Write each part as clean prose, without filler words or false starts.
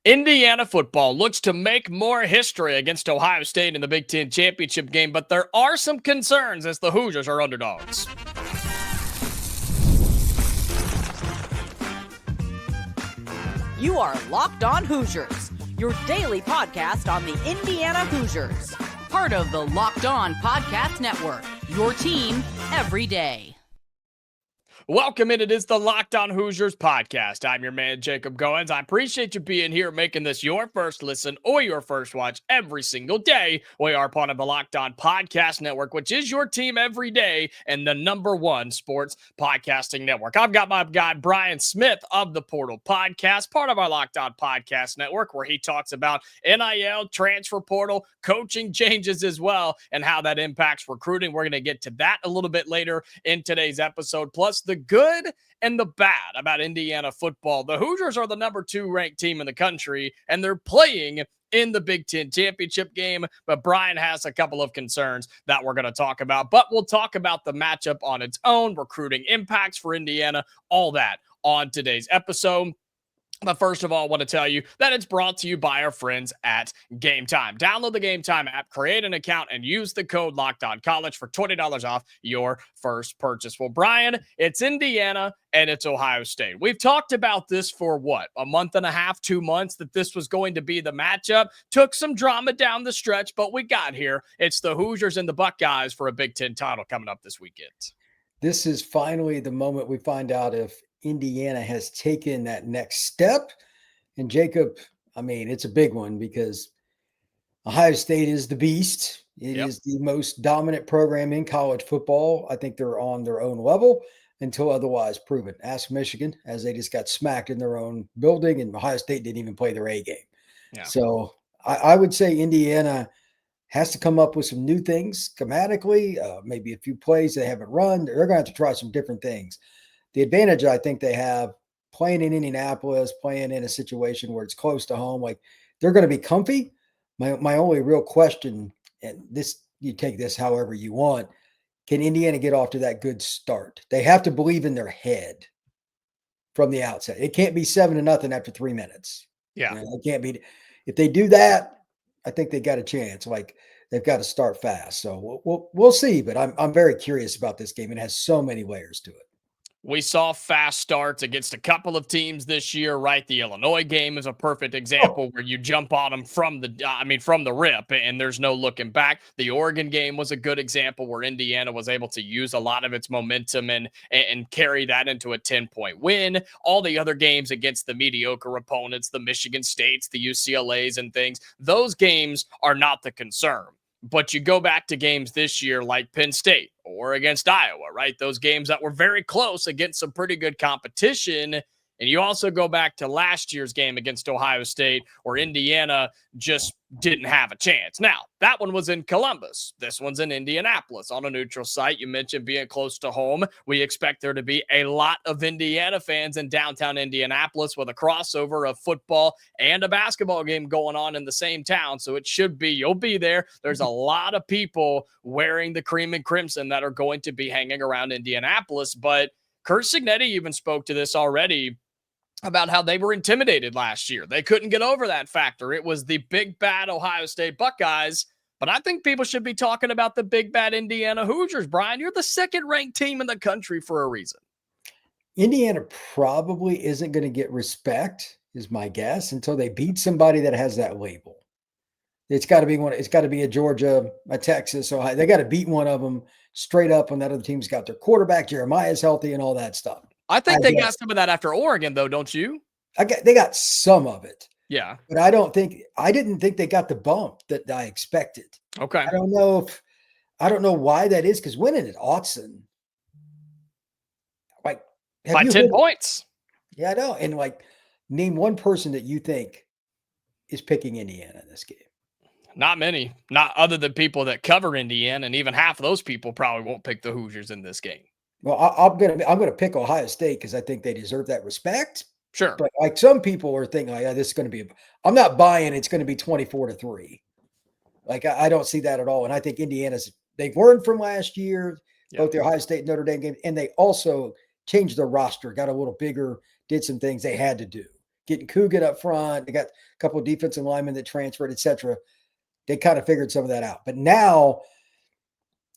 Indiana football looks to make more history against Ohio State in the Big Ten championship game, but there are some concerns as the Hoosiers are underdogs. You are Locked On Hoosiers, your daily podcast on the Indiana Hoosiers. Part of the Locked On Podcast Network, your team every day. Welcome in. It is the Locked On Hoosiers podcast. I'm your man, Jacob Goins. I appreciate you being here, making this your first listen or your first watch every single day. We are part of the Locked On Podcast Network, which is your team every day and the #1 sports podcasting network. I've got my guy, Brian Smith of the Portal Podcast, part of our Locked On Podcast Network, where he talks about NIL, transfer portal, coaching changes as well, and how that impacts recruiting. We're going to get to that a little bit later in today's episode, plus the good and the bad about Indiana football. The Hoosiers are the #2 ranked team in the country, and they're playing in the Big Ten championship game. But Brian has a couple of concerns that we're going to talk about. But we'll talk about the matchup on its own, recruiting impacts for Indiana, all that on today's episode. But first of all, I want to tell you that it's brought to you by our friends at Game Time. Download the Game Time app, create an account, and use the code LOCKEDONCollege for $20 off your first purchase. Well, Brian, it's Indiana and it's Ohio State. We've talked about this for a month and a half, 2 months, that this was going to be the matchup. Took some drama down the stretch, but we got here. It's the Hoosiers and the Buckeyes for a Big Ten title coming up this weekend. This is finally the moment we find out if Indiana has taken that next step. And Jacob, I mean, it's a big one because Ohio State is the beast. It is the most dominant program in college football. I think they're on their own level until otherwise proven. Ask Michigan, as they just got smacked in their own building, and Ohio State didn't even play their A game. Yeah. So I would say Indiana has to come up with some new things schematically, maybe a few plays they haven't run. They're going to have to try some different things. The advantage I think they have playing in Indianapolis, playing in a situation where it's close to home, like they're going to be comfy. My only real question, and this, you take this however you want, can Indiana get off to that good start? They have to believe in their head from the outset. It can't be 7-0 after 3 minutes. Yeah. It can't be. If they do that, I think they got a chance. Like they've got to start fast. So we'll see. But I'm very curious about this game. It has so many layers to it. We saw fast starts against a couple of teams this year, right? The Illinois game is a perfect example where you jump on them from the rip, and there's no looking back. The Oregon game was a good example where Indiana was able to use a lot of its momentum and carry that into a 10-point win. All the other games against the mediocre opponents, the Michigan States, the UCLAs and things, those games are not the concern. But you go back to games this year like Penn State or against Iowa, right? Those games that were very close against some pretty good competition. And you also go back to last year's game against Ohio State where Indiana just didn't have a chance. Now, that one was in Columbus. This one's in Indianapolis on a neutral site. You mentioned being close to home. We expect there to be a lot of Indiana fans in downtown Indianapolis with a crossover of football and a basketball game going on in the same town. So it should be, you'll be there. There's a lot of people wearing the cream and crimson that are going to be hanging around Indianapolis. But Curt Cignetti even spoke to this already about how they were intimidated last year. They couldn't get over that factor. It was the big, bad Ohio State Buckeyes. But I think people should be talking about the big, bad Indiana Hoosiers. Brian, you're the second-ranked team in the country for a reason. Indiana probably isn't going to get respect, is my guess, until they beat somebody that has that label. It's got to be one. It's got to be a Georgia, a Texas, Ohio. They got to beat one of them straight up when that other team's got their quarterback, Jeremiah's healthy, and all that stuff. I think they got some of that after Oregon, though, don't you? They got some of it. Yeah. But I didn't think they got the bump that I expected. Okay. I don't know why that is, because winning at Autzen, like, by 10 points. Yeah, I know. And name one person that you think is picking Indiana in this game. Not many, not other than people that cover Indiana, and even half of those people probably won't pick the Hoosiers in this game. Well, I'm gonna pick Ohio State because I think they deserve that respect. Sure, but some people are thinking, this is going to be. I'm not buying it's going to be 24-3. I don't see that at all. And I think they've learned from last year, both the Ohio State and Notre Dame game, and they also changed their roster, got a little bigger, did some things they had to do. getting Coogan up front. They got a couple of defensive linemen that transferred, etc. They kind of figured some of that out. But now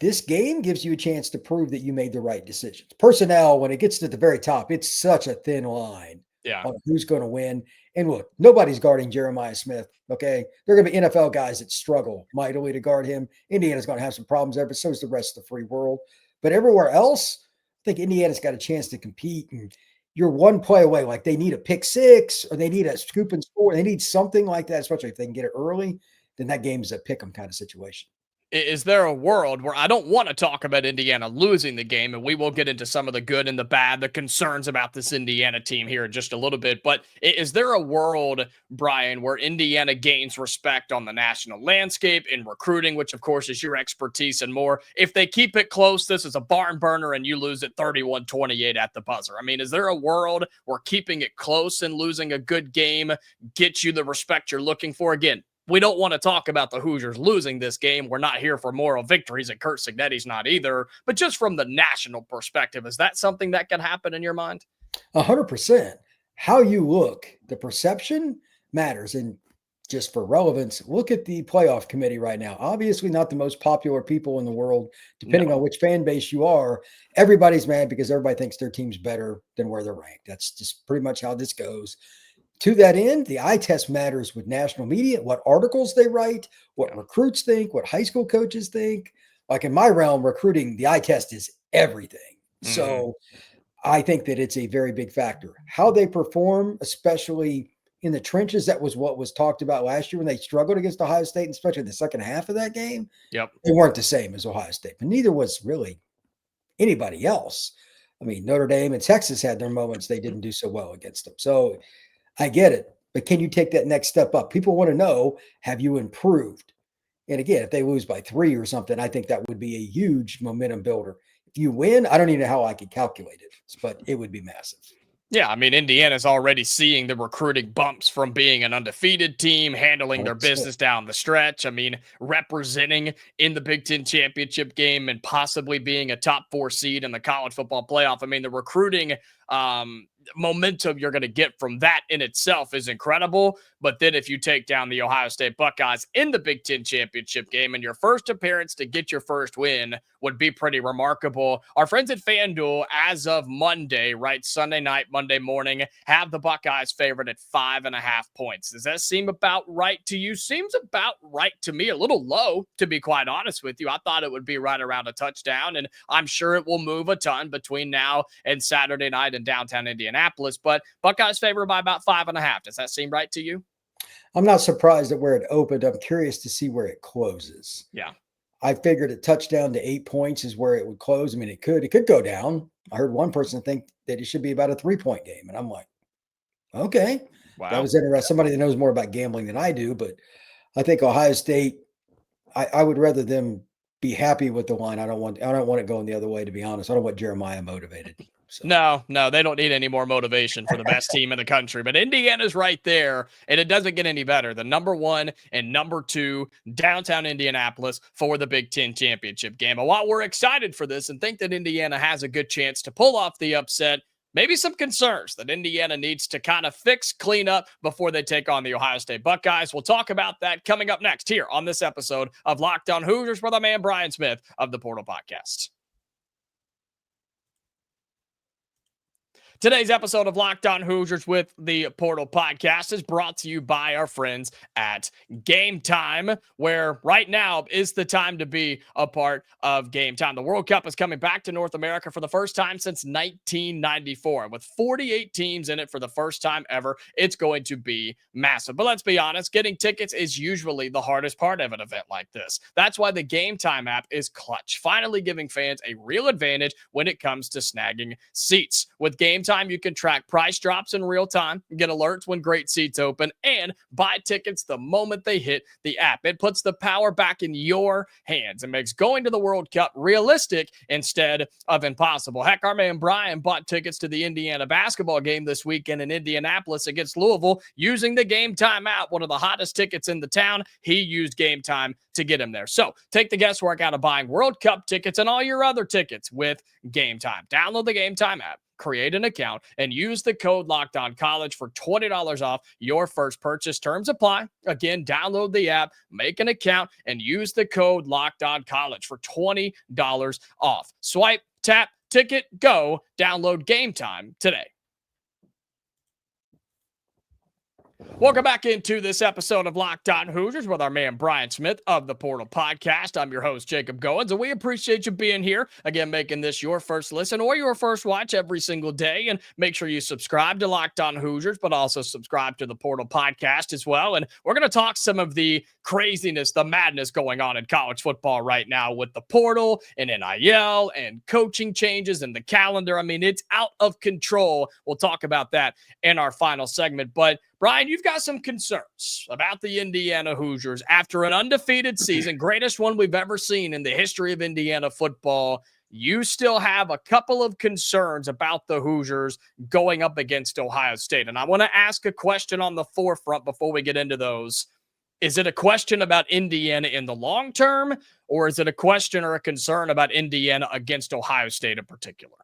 this game gives you a chance to prove that you made the right decisions. Personnel, when it gets to the very top, it's such a thin line on who's going to win. And look, nobody's guarding Jeremiah Smith, okay? There are going to be NFL guys that struggle mightily to guard him. Indiana's going to have some problems there, but so is the rest of the free world. But everywhere else, I think Indiana's got a chance to compete. And you're one play away. Like they need a pick six or they need a scoop and score. They need something like that, especially if they can get it early. Then that game's a pick 'em kind of situation. Is there a world where I don't want to talk about Indiana losing the game, and we will get into some of the good and the bad, the concerns about this Indiana team here in just a little bit, but is there a world, Brian, where Indiana gains respect on the national landscape in recruiting, which of course is your expertise and more? If they keep it close, this is a barn burner and you lose at 31-28 at the buzzer. I mean, is there a world where keeping it close and losing a good game gets you the respect you're looking for? Again, we don't want to talk about the Hoosiers losing this game. We're not here for moral victories, and Curt Cignetti's not either. But just from the national perspective, is that something that can happen in your mind? 100%. How you look, the perception matters. And just for relevance, look at the playoff committee right now. Obviously not the most popular people in the world, depending on which fan base you are. Everybody's mad because everybody thinks their team's better than where they're ranked. That's just pretty much how this goes. To that end, the eye test matters with national media, what articles they write, what recruits think, what high school coaches think. Like in my realm, recruiting, the eye test is everything. So I think that it's a very big factor. How they perform, especially in the trenches, that was what was talked about last year when they struggled against Ohio State, and especially in the second half of that game. They weren't the same as Ohio State, but neither was really anybody else. I mean, Notre Dame and Texas had their moments they didn't do so well against them. So I get it, but can you take that next step up? People want to know, have you improved? And again, if they lose by 3 or something, I think that would be a huge momentum builder. If you win, I don't even know how I could calculate it, but it would be massive. Yeah, I mean, Indiana's already seeing the recruiting bumps from being an undefeated team, handling their business down the stretch. I mean, representing in the Big Ten championship game and possibly being a top 4 seed in the college football playoff. I mean, the recruiting momentum you're going to get from that in itself is incredible. But then if you take down the Ohio State Buckeyes in the Big Ten championship game, and your first appearance to get your first win would be pretty remarkable. Our friends at FanDuel, as of Monday, right, Sunday night, Monday morning, have the Buckeyes favored at 5.5 points. Does that seem about right to you? Seems about right to me. A little low, to be quite honest with you. I thought it would be right around a touchdown, and I'm sure it will move a ton between now and Saturday night in downtown Indianapolis, but Buckeyes favored by about 5.5. Does that seem right to you? I'm not surprised at where it opened. I'm curious to see where it closes. Yeah. I figured a touchdown to 8 points is where it would close. I mean, it could go down. I heard one person think that it should be about a 3-point game. And I'm like, okay, that was interesting. Somebody that knows more about gambling than I do, but I think Ohio State, I would rather them be happy with the line. I don't want it going the other way, to be honest. I don't want Jeremiah motivated. So. No, they don't need any more motivation for the best team in the country. But Indiana's right there, and it doesn't get any better. The number 1 and number 2 downtown Indianapolis for the Big Ten championship game. And while we're excited for this and think that Indiana has a good chance to pull off the upset, maybe some concerns that Indiana needs to kind of fix, clean up before they take on the Ohio State Buckeyes. We'll talk about that coming up next here on this episode of Locked On Hoosiers with our man Brian Smith of the Portal Podcast. Today's episode of Locked On Hoosiers with the Portal Podcast is brought to you by our friends at Game Time, where right now is the time to be a part of Game Time. The World Cup is coming back to North America for the first time since 1994. With 48 teams in it for the first time ever, it's going to be massive. But let's be honest, getting tickets is usually the hardest part of an event like this. That's why the Game Time app is clutch, finally giving fans a real advantage when it comes to snagging seats. With Game Time, you can track price drops in real time, get alerts when great seats open, and buy tickets the moment they hit the app. It puts the power back in your hands and makes going to the World Cup realistic instead of impossible. Heck, our man Brian bought tickets to the Indiana basketball game this weekend in Indianapolis against Louisville using the Game Time app, one of the hottest tickets in the town. He used Game Time to get him there. So take the guesswork out of buying World Cup tickets and all your other tickets with Game Time. Download the Game Time app create an account, and use the code LOCKEDONCollege for $20 off your first purchase. Terms apply. Again, download the app, make an account, and use the code LOCKEDONCollege for $20 off. Swipe, tap, ticket, go. Download Game Time today. Welcome back into this episode of Locked On Hoosiers with our man Brian Smith of the Portal Podcast. I'm your host, Jacob Goins, and we appreciate you being here. Again, making this your first listen or your first watch every single day. And make sure you subscribe to Locked On Hoosiers, but also subscribe to the Portal Podcast as well. And we're going to talk some of the craziness, the madness going on in college football right now with the portal and NIL and coaching changes and the calendar. I mean, it's out of control. We'll talk about that in our final segment. But Brian, you've got some concerns about the Indiana Hoosiers after an undefeated season, greatest one we've ever seen in the history of Indiana football. You still have a couple of concerns about the Hoosiers going up against Ohio State. And I want to ask a question on the forefront before we get into those. Is it a question about Indiana in the long term, or is it a question or a concern about Indiana against Ohio State in particular?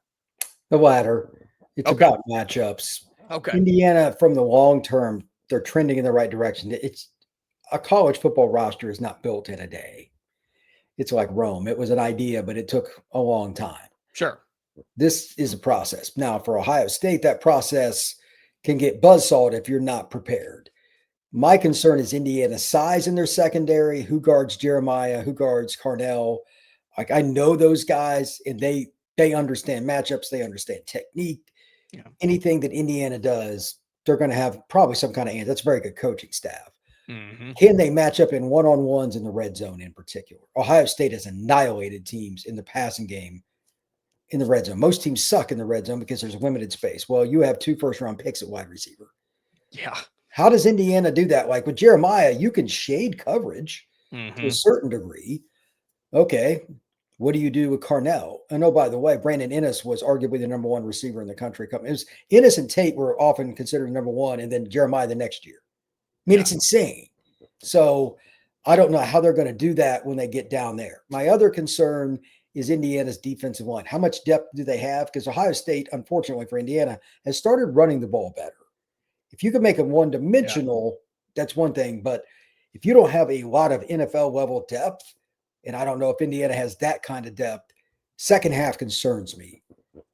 The latter. It's about matchups. Okay. Indiana, from the long term, they're trending in the right direction. It's a college football roster is not built in a day. It's like Rome. It was an idea, but it took a long time. Sure. This is a process. Now, for Ohio State, that process can get buzzsawed if you're not prepared. My concern is Indiana's size in their secondary. Who guards Jeremiah? Who guards Carnell? Like, I know those guys, and they understand matchups. They understand technique. Yeah. Anything that Indiana does, they're going to have probably some kind of answer. That's a very good coaching staff. Mm-hmm. Can they match up in one-on-ones in the red zone in particular? Ohio State has annihilated teams in the passing game in the red zone. Most teams suck in the red zone because there's limited space. Well, you have 2 first-round picks at wide receiver. Yeah. How does Indiana do that? Like with Jeremiah, you can shade coverage to a certain degree. Okay. What do you do with Carnell? And oh, by the way, Brandon Ennis was arguably the number 1 receiver in the country. It was Ennis and Tate were often considered number 1, and then Jeremiah the next year. I mean, It's insane. So I don't know how they're going to do that when they get down there. My other concern is Indiana's defensive line. How much depth do they have? Because Ohio State, unfortunately for Indiana, has started running the ball better. If you can make them one-dimensional, that's one thing. But if you don't have a lot of NFL-level depth, and I don't know if Indiana has that kind of depth, second half concerns me.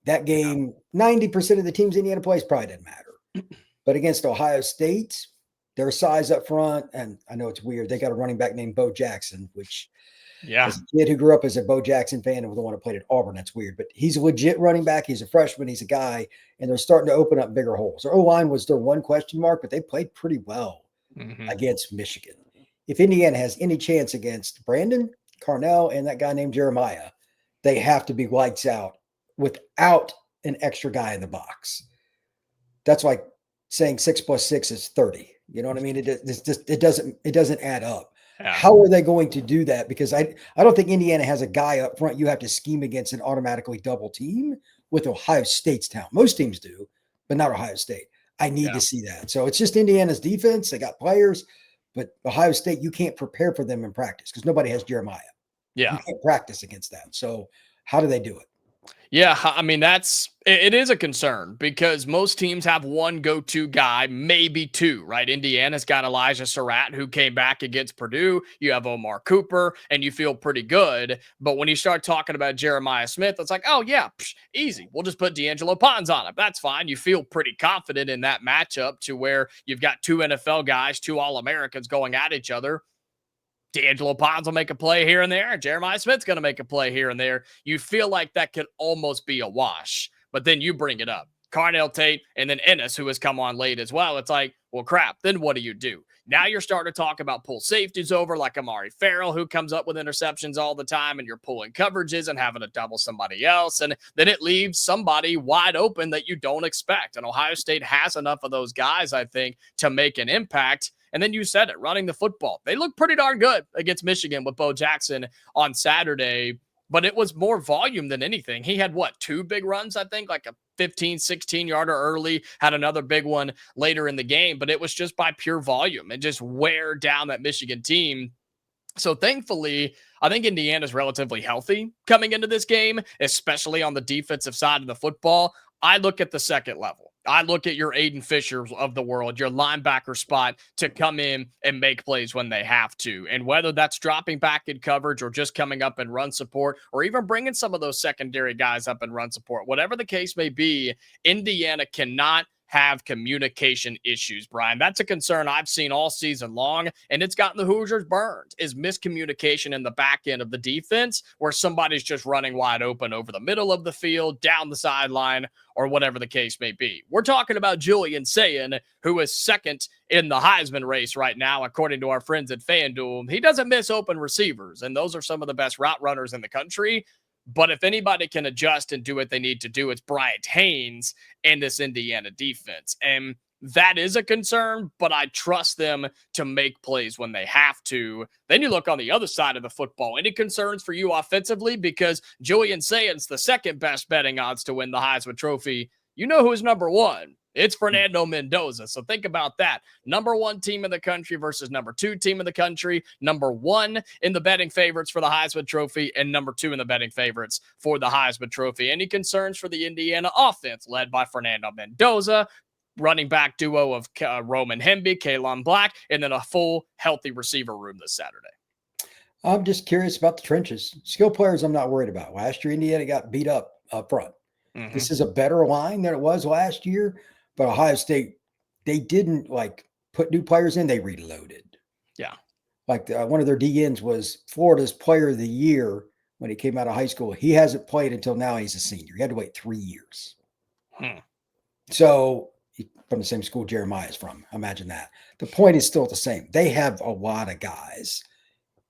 That game, 90% of the teams Indiana plays probably doesn't matter. But against Ohio State, their size up front, and I know it's weird, they got a running back named Bo Jackson, which as a kid who grew up as a Bo Jackson fan and was the one who played at Auburn, that's weird. But he's a legit running back. He's a freshman. He's a guy, and they're starting to open up bigger holes. Their O-line was their one question mark, but they played pretty well against Michigan. If Indiana has any chance against Brandon, Carnell, and that guy named Jeremiah, they have to be lights out without an extra guy in the box. That's like saying 6 + 6 is 30. You know what I mean? It doesn't add up. Yeah. How are they going to do that? Because I don't think Indiana has a guy up front you have to scheme against and automatically double team with Ohio State's talent. Most teams do, but not Ohio State. I need to see that. So it's just Indiana's defense. They got players. But Ohio State, you can't prepare for them in practice because nobody has Jeremiah. Yeah. You can't practice against that. So how do they do it? Yeah, I mean, it is a concern because most teams have one go-to guy, maybe 2, right? Indiana's got Elijah Sarratt, who came back against Purdue. You have Omar Cooper, and you feel pretty good. But when you start talking about Jeremiah Smith, it's like, oh, yeah, easy. We'll just put D'Angelo Pons on him. That's fine. You feel pretty confident in that matchup to where you've got 2 NFL guys, 2 All-Americans going at each other. D'Angelo Pons will make a play here and there. Jeremiah Smith's going to make a play here and there. You feel like that could almost be a wash, but then you bring it up. Carnell, Tate, and then Ennis, who has come on late as well. It's like, well, crap, then what do? Now you're starting to talk about pull safeties over like Amari Farrell, who comes up with interceptions all the time, and you're pulling coverages and having to double somebody else. And then it leaves somebody wide open that you don't expect. And Ohio State has enough of those guys, I think, to make an impact. And then you said it, running the football. They look pretty darn good against Michigan with Bo Jackson on Saturday, but it was more volume than anything. He had, 2 big runs, I think, like a 15, 16-yarder early, had another big one later in the game, but it was just by pure volume and just wear down that Michigan team. So thankfully, I think Indiana's relatively healthy coming into this game, especially on the defensive side of the football. I look at the second level. I look at your Aiden Fishers of the world, your linebacker spot to come in and make plays when they have to. And whether that's dropping back in coverage or just coming up and run support, or even bringing some of those secondary guys up and run support, whatever the case may be, Indiana cannot have communication issues, Brian. That's a concern I've seen all season long, and it's gotten the Hoosiers burned, is miscommunication in the back end of the defense where somebody's just running wide open over the middle of the field, down the sideline, or whatever the case may be. We're talking about Julian Sayin, who is second in the Heisman race right now, according to our friends at FanDuel. He doesn't miss open receivers, and those are some of the best route runners in the country. But if anybody can adjust and do what they need to do, it's Bryant Haynes and this Indiana defense. And that is a concern, but I trust them to make plays when they have to. Then you look on the other side of the football. Any concerns for you offensively? Because Julian Sayin's the second best betting odds to win the Heisman Trophy. You know who's number one. It's Fernando Mendoza. So think about that. Number one team in the country versus number two team in the country. Number one in the betting favorites for the Heisman Trophy and number two in the betting favorites for the Heisman Trophy. Any concerns for the Indiana offense led by Fernando Mendoza, running back duo of Roman Hemby, Kalon Black, and then a full healthy receiver room this Saturday? I'm just curious about the trenches. Skill players I'm not worried about. Last year, Indiana got beat up front. Mm-hmm. This is a better line than it was last year. But Ohio State, they didn't put new players in. They reloaded. Yeah. One of their DNs was Florida's player of the year when he came out of high school. He hasn't played until now. He's a senior. He had to wait 3 years. So from the same school Jeremiah is from. Imagine that. The point is still the same. They have a lot of guys.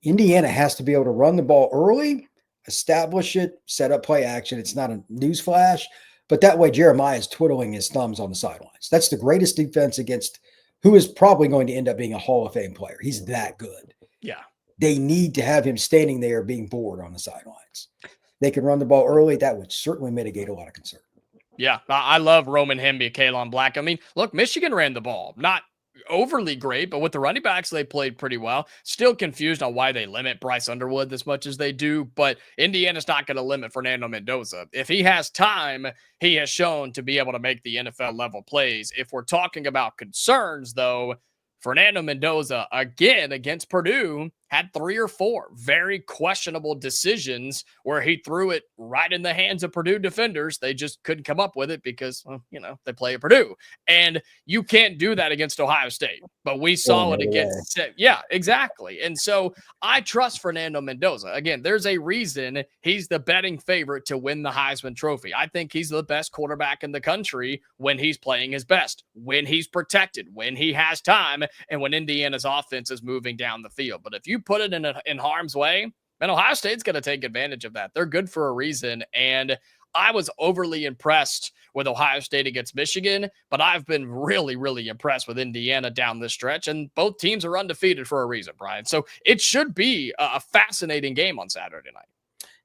Indiana has to be able to run the ball early, establish it, set up play action. It's not a news flash. But that way, Jeremiah is twiddling his thumbs on the sidelines. That's the greatest defense against who is probably going to end up being a Hall of Fame player. He's that good. Yeah. They need to have him standing there being bored on the sidelines. They can run the ball early. That would certainly mitigate a lot of concern. Yeah, I love Roman Hemby, Kalon Black. I mean, look, Michigan ran the ball. Not overly great, but with the running backs, they played pretty well. Still confused on why they limit Bryce Underwood as much as they do, but Indiana's not going to limit Fernando Mendoza. If he has time, he has shown to be able to make the NFL level plays. If we're talking about concerns, though, Fernando Mendoza, again, against Purdue, had 3 or 4 very questionable decisions where he threw it right in the hands of Purdue defenders. They just couldn't come up with it because, well, they play at Purdue. And you can't do that against Ohio State. But we saw it against – yeah, exactly. And so I trust Fernando Mendoza. Again, there's a reason he's the betting favorite to win the Heisman Trophy. I think he's the best quarterback in the country when he's playing his best, when he's protected, when he has time, and when Indiana's offense is moving down the field. But if you put it in harm's way, and Ohio State's going to take advantage of that. They're good for a reason. And I was overly impressed with Ohio State against Michigan, but I've been really, really impressed with Indiana down this stretch. And both teams are undefeated for a reason, Brian. So it should be a fascinating game on Saturday night.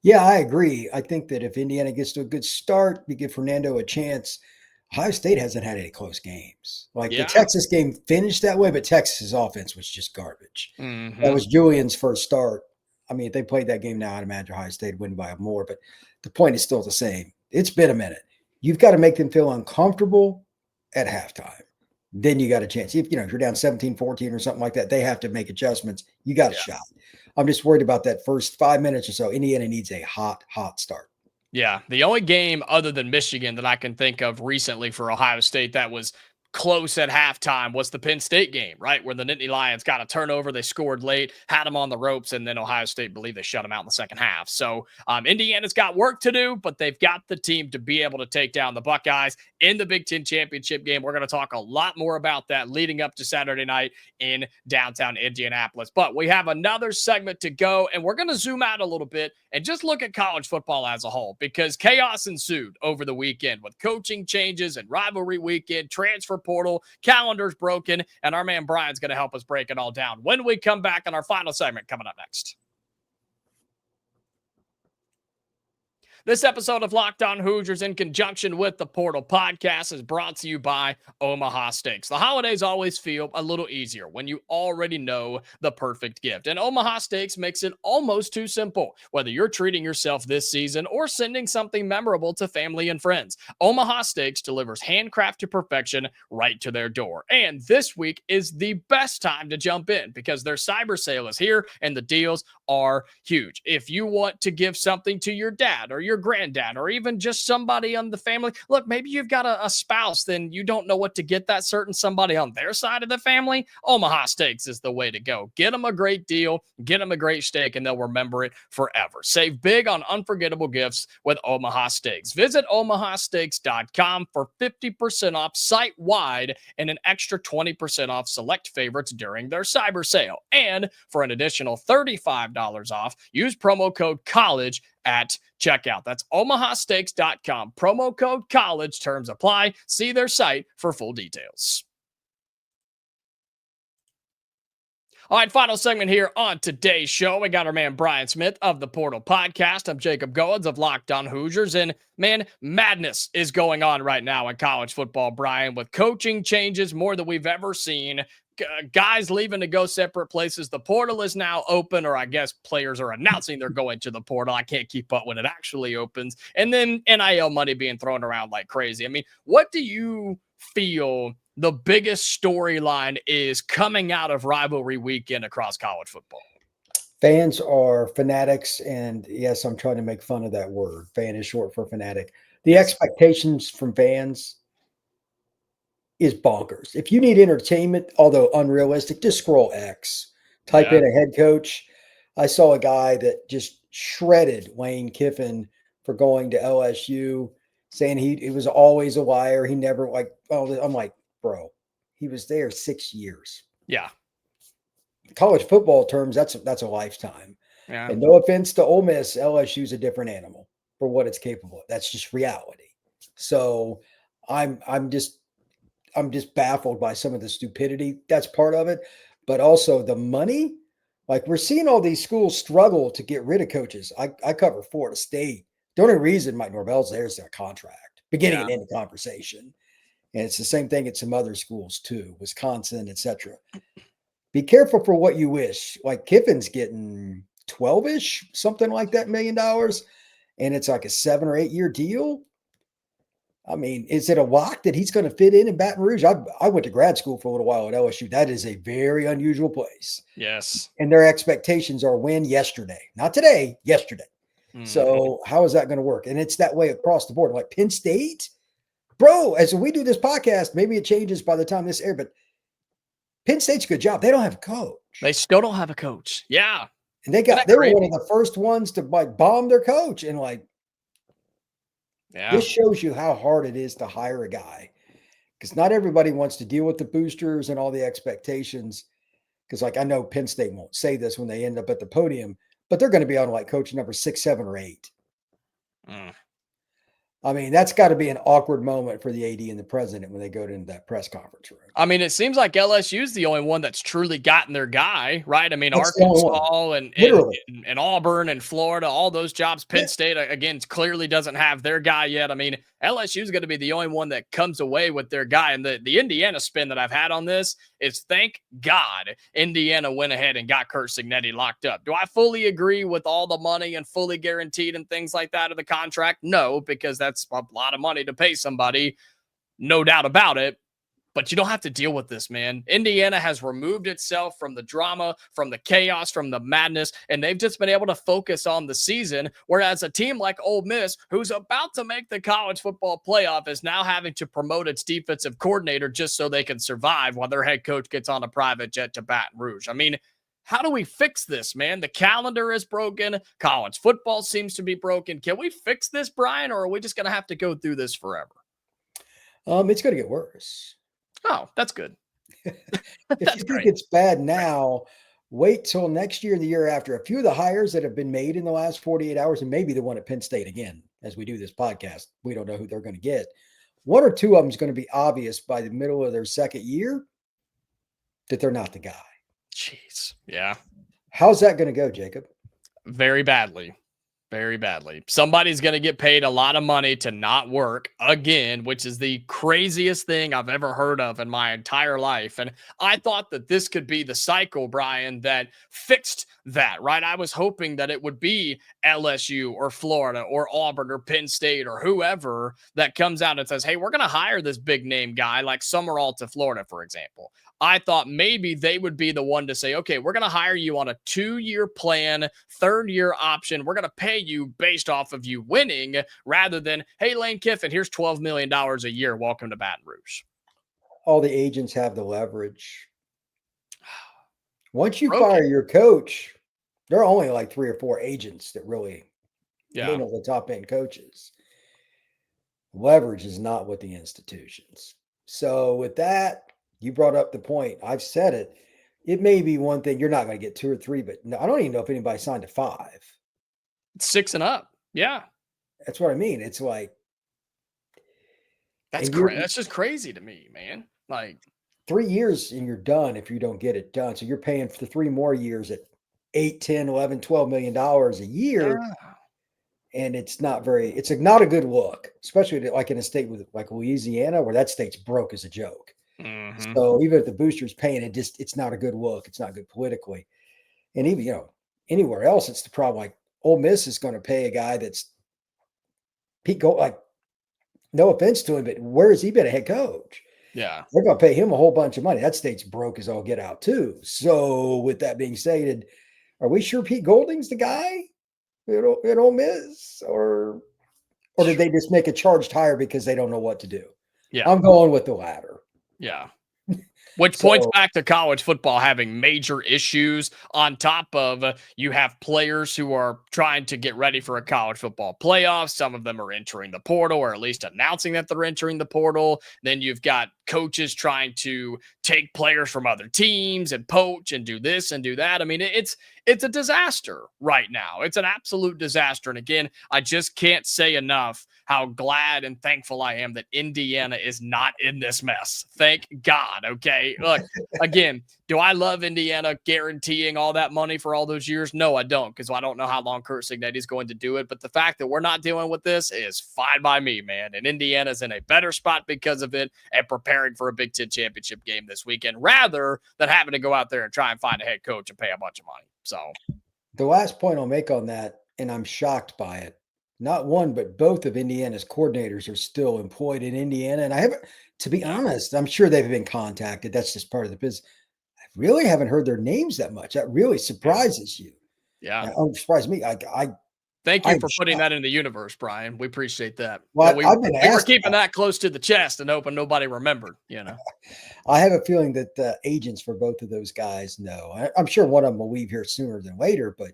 Yeah, I agree. I think that if Indiana gets to a good start, we give Fernando a chance. Ohio State hasn't had any close games. The Texas game finished that way, but Texas's offense was just garbage. Mm-hmm. That was Julian's first start. I mean, if they played that game now, I'd imagine Ohio State would win by more, but the point is still the same. It's been a minute. You've got to make them feel uncomfortable at halftime. Then you got a chance. If you're down 17-14 or something like that, they have to make adjustments. You got a shot. I'm just worried about that first 5 minutes or so. Indiana needs a hot start. Yeah, the only game other than Michigan that I can think of recently for Ohio State that was close at halftime was the Penn State game, right? Where the Nittany Lions got a turnover. They scored late, had them on the ropes, and then Ohio State believed they shut them out in the second half. So Indiana's got work to do, but they've got the team to be able to take down the Buckeyes in the Big Ten championship game. We're going to talk a lot more about that leading up to Saturday night in downtown Indianapolis. But we have another segment to go, and we're going to zoom out a little bit and just look at college football as a whole, because chaos ensued over the weekend with coaching changes and rivalry weekend, transfer portal, calendars broken, and our man Brian's going to help us break it all down when we come back on our final segment coming up next. This episode of Locked On Hoosiers, in conjunction with the Portal Podcast, is brought to you by Omaha Steaks. The holidays always feel a little easier when you already know the perfect gift. And Omaha Steaks makes it almost too simple. Whether you're treating yourself this season or sending something memorable to family and friends, Omaha Steaks delivers handcrafted perfection right to their door. And this week is the best time to jump in because their cyber sale is here and the deals are huge. If you want to give something to your dad or your granddad or even just somebody on the family, look, maybe you've got a spouse, then you don't know what to get that certain somebody on their side of the family. Omaha Steaks is the way to go. Get them a great deal, get them a great steak, and they'll remember it forever. Save big on unforgettable gifts with Omaha Steaks. Visit omahasteaks.com for 50% off site-wide and an extra 20% off select favorites during their cyber sale. And for an additional $35 off, use promo code COLLEGE at checkout. That's omahasteaks.com. Promo code COLLEGE. Terms apply. See their site for full details. All right, final segment here on today's show. We got our man Brian Smith of the Portal Podcast. I'm Jacob Goins of Locked On Hoosiers. And man, madness is going on right now in college football, Brian, with coaching changes more than we've ever seen. Guys leaving to go separate places. The portal is now open, or I guess players are announcing they're going to the portal. I can't keep up when it actually opens. And then NIL money being thrown around like crazy. I mean, what do you feel the biggest storyline is coming out of rivalry weekend across college football? Fans are fanatics, and yes, I'm trying to make fun of that word. Fan is short for fanatic. The expectations from fans is bonkers. If you need entertainment, although unrealistic, just scroll X, type in a head coach. I saw a guy that just shredded Lane Kiffin for going to LSU, saying he was always a liar. He never I'm like, bro, he was there 6 years. Yeah. College football terms, that's a lifetime. Yeah. And no offense to Ole Miss, LSU's a different animal for what it's capable of. That's just reality. So I'm just baffled by some of the stupidity. That's part of it. But also the money. Like, we're seeing all these schools struggle to get rid of coaches. I cover Florida State. The only reason Mike Norvell's there is their contract, beginning and end of conversation. And it's the same thing at some other schools too, Wisconsin, etc. Be careful for what you wish. Like, Kiffin's getting 12-ish, something like that, $1 million. And it's like a 7 or 8 year deal. I mean, is it a lock that he's going to fit in Baton Rouge? I went to grad school for a little while at LSU. That is a very unusual place. Yes. And their expectations are win yesterday, not today, yesterday. Mm-hmm. So how is that going to work? And it's that way across the board. Like Penn State, bro, as we do this podcast, maybe it changes by the time this airs, but Penn State's a good job. They don't have a coach. They still don't have a coach. Yeah. And they were one of the first ones to bomb their coach. And this shows you how hard it is to hire a guy, because not everybody wants to deal with the boosters and all the expectations. Because I know Penn State won't say this when they end up at the podium, but they're going to be on coach number 6, 7, or 8. I mean, that's got to be an awkward moment for the AD and the president when they go into that press conference room. I mean, it seems like LSU's the only one that's truly gotten their guy, right? I mean, that's Arkansas and Auburn and Florida, all those jobs. Penn State, again, clearly doesn't have their guy yet. I mean, LSU's going to be the only one that comes away with their guy. And the Indiana spin that I've had on this is, thank God Indiana went ahead and got Curt Cignetti locked up. Do I fully agree with all the money and fully guaranteed and things like that of the contract? No, because that's a lot of money to pay somebody, no doubt about it. But you don't have to deal with this, man. Indiana has removed itself from the drama, from the chaos, from the madness, and they've just been able to focus on the season, whereas a team like Ole Miss, who's about to make the college football playoff, is now having to promote its defensive coordinator just so they can survive while their head coach gets on a private jet to Baton Rouge. I mean, how do we fix this, man? The calendar is broken. College football seems to be broken. Can we fix this, Brian, or are we just going to have to go through this forever? It's going to get worse. Oh, that's good. If you think it's bad now, wait till next year, the year after. A few of the hires that have been made in the last 48 hours, and maybe the one at Penn State again, as we do this podcast, we don't know who they're going to get. One or two of them is going to be obvious by the middle of their second year that they're not the guy. Jeez. Yeah. How's that going to go, Jacob? Very badly. Very badly. Somebody's going to get paid a lot of money to not work again, which is the craziest thing I've ever heard of in my entire life. And I thought that this could be the cycle, Brian, that fixed that, right? I was hoping that it would be LSU or Florida or Auburn or Penn State or whoever that comes out and says, hey, we're going to hire this big name guy like Summerall to Florida, for example. I thought maybe they would be the one to say, okay, we're going to hire you on a 2-year plan, 3rd-year option. We're going to pay you based off of you winning rather than, hey, Lane Kiffin, here's $12 million a year. Welcome to Baton Rouge. All the agents have the leverage. Once you fire your coach, there are only like 3 or 4 agents that really handle the top end coaches. Leverage is not with the institutions. So with that, you brought up the point. I've said it. It may be one thing. You're not going to get 2 or 3, but no, I don't even know if anybody signed a 5. It's 6 and up. Yeah. That's what I mean. It's like. That's crazy. That's just crazy to me, man. Like 3 years and you're done if you don't get it done. So you're paying for 3 more years at 8, 10, 11, $12 million a year. Yeah. And it's not a good look, especially like in a state with like Louisiana, where that state's broke as a joke. Mm-hmm. So even if the booster's paying it, it's not a good look. It's not good politically. And even, anywhere else, it's the problem. Like Ole Miss is going to pay a guy that's like, no offense to him, but where has he been a head coach? Yeah. They're going to pay him a whole bunch of money. That state's broke as all get out too. So with that being said, are we sure Pete Golding's the guy at Ole Miss, or did they just make a charged hire because they don't know what to do? Yeah. I'm going with the latter. Yeah. Which points back to college football having major issues on top of you have players who are trying to get ready for a college football playoff. Some of them are entering the portal, or at least announcing that they're entering the portal. Then you've got coaches trying to take players from other teams and poach and do this and do that. I mean, it's a disaster right now. It's an absolute disaster. And again, I just can't say enough how glad and thankful I am that Indiana is not in this mess. Thank God. Okay. Look, again, do I love Indiana guaranteeing all that money for all those years? No, I don't, because I don't know how long Curt Cignetti is going to do it. But the fact that we're not dealing with this is fine by me, man. And Indiana's in a better spot because of it and preparing for a Big Ten championship game this weekend, rather than having to go out there and try and find a head coach and pay a bunch of money. So the last point I'll make on that, and I'm shocked by it, not one, but both of Indiana's coordinators are still employed in Indiana. And I haven't, to be honest, I'm sure they've been contacted. That's just part of the business. I really haven't heard their names that much. That really surprises you. Yeah. It surprised me. Thank you for putting that in the universe, Brian. We appreciate that. Well, we were keeping that close to the chest and hoping nobody remembered, I have a feeling that the agents for both of those guys know. I'm sure one of them will leave here sooner than later, but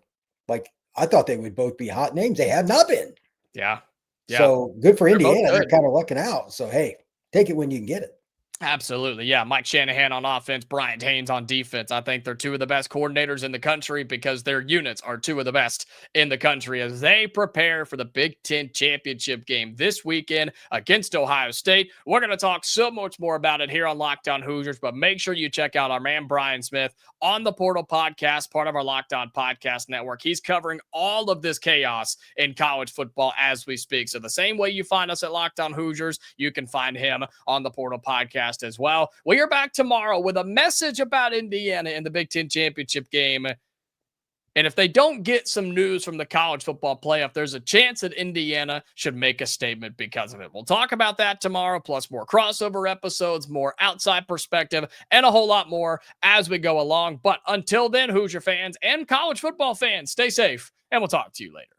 I thought they would both be hot names. They have not been. Yeah. So good for Indiana. They're kind of lucking out. So, hey, take it when you can get it. Absolutely. Yeah. Mike Shanahan on offense, Brian Haynes on defense. I think they're 2 of the best coordinators in the country because their units are 2 of the best in the country as they prepare for the Big Ten championship game this weekend against Ohio State. We're going to talk so much more about it here on Locked On Hoosiers, but make sure you check out our man, Brian Smith, on the Portal Podcast, part of our Locked On Podcast Network. He's covering all of this chaos in college football as we speak. So the same way you find us at Locked On Hoosiers, you can find him on the Portal Podcast as well. We are back tomorrow with a message about Indiana in the Big Ten championship game. And if they don't get some news from the college football playoff, there's a chance that Indiana should make a statement because of it. We'll talk about that tomorrow, plus more crossover episodes, more outside perspective, and a whole lot more as we go along. But until then, Hoosier fans and college football fans, stay safe, and we'll talk to you later.